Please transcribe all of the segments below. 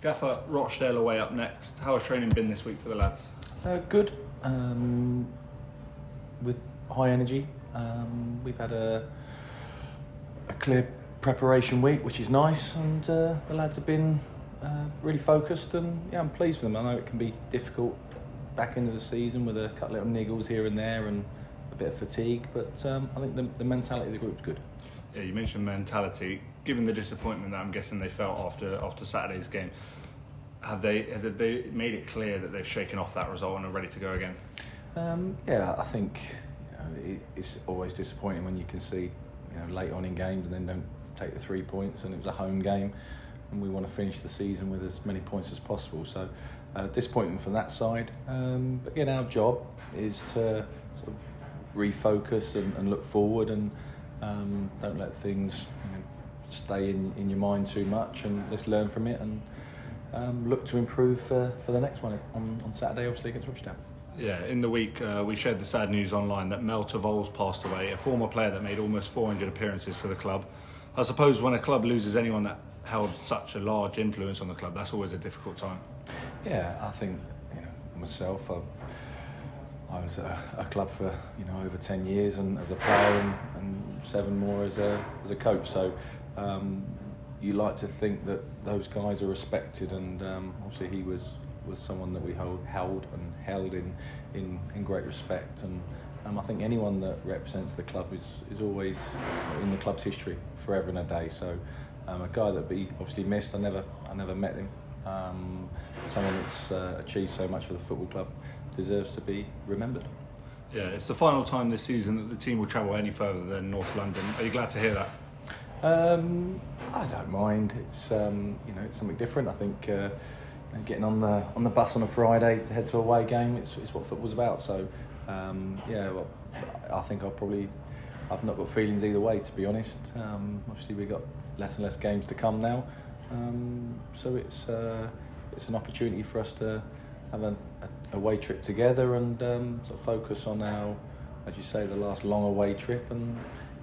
Gaffer, Rochdale away up next. How has training been this week for the lads? Good, with high energy. We've had a clear preparation week, which is nice, and the lads have been really focused, and yeah, I'm pleased with them. I know it can be difficult back into the season with a couple of little niggles here and there and a bit of fatigue, but I think the mentality of the group's good. Yeah, you mentioned mentality. Given the disappointment that I'm guessing they felt after Saturday's game, have they made it clear that they've shaken off that result and are ready to go again? Yeah, I think it's always disappointing when you can see late on in games and then don't take the 3 points, and it was a home game and we want to finish the season with as many points as possible. So disappointment from that side. But again, our job is to sort of refocus and look forward, and don't let things stay in your mind too much, and let's learn from it and look to improve for the next one on Saturday, obviously against Rochdale. Yeah, in the week we shared the sad news online that Mel Taval's passed away, a former player that made almost 400 appearances for the club. I suppose when a club loses anyone that held such a large influence on the club, that's always a difficult time. Yeah, I think myself, I was at a club for over 10 years, and as a player, and 7 more as a coach. So you like to think that those guys are respected, and obviously he was someone that we held in great respect, and I think anyone that represents the club is always in the club's history forever and a day. So a guy that we obviously missed. I never met him. Someone that's achieved so much for the football club deserves to be remembered. Yeah, it's the final time this season that the team will travel any further than North London. Are you glad to hear that? I don't mind. It's it's something different. I think getting on the bus on a Friday to head to a away game, it's what football's about. So well, I think I've not got feelings either way, to be honest. Obviously we've got less and less games to come now, so it's an opportunity for us to have an away trip together and sort of focus on our, as you say, the last long away trip, and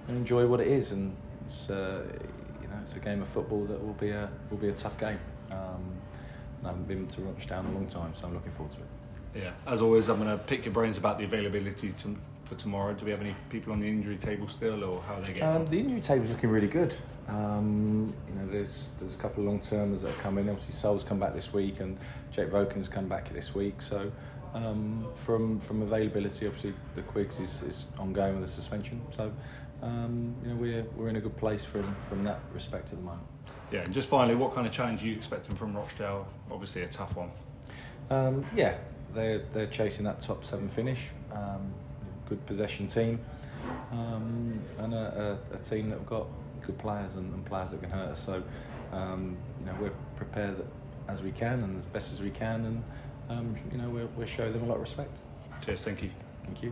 enjoy what it is. And it's it's a game of football that will be a tough game. I haven't been to Rochdale in a long time, so I'm looking forward to it. Yeah, as always, I'm going to pick your brains about the availability for tomorrow. Do we have any people on the injury table still, or how are they getting on? The injury table's looking really good. There's a couple of long-termers that have come in. Obviously, Sol's come back this week, and Jake Voken's come back this week. So from availability, obviously the Quigs is ongoing with the suspension. So we're in a good place from that respect at the moment. Yeah, and just finally, what kind of challenge are you expecting from Rochdale? Obviously a tough one. They're chasing that top 7 finish. Good possession team, and a team that have got good players and players that can hurt us. So we're prepared as we can and as best as we can, and we'll show them a lot of respect. Cheers, thank you. Thank you.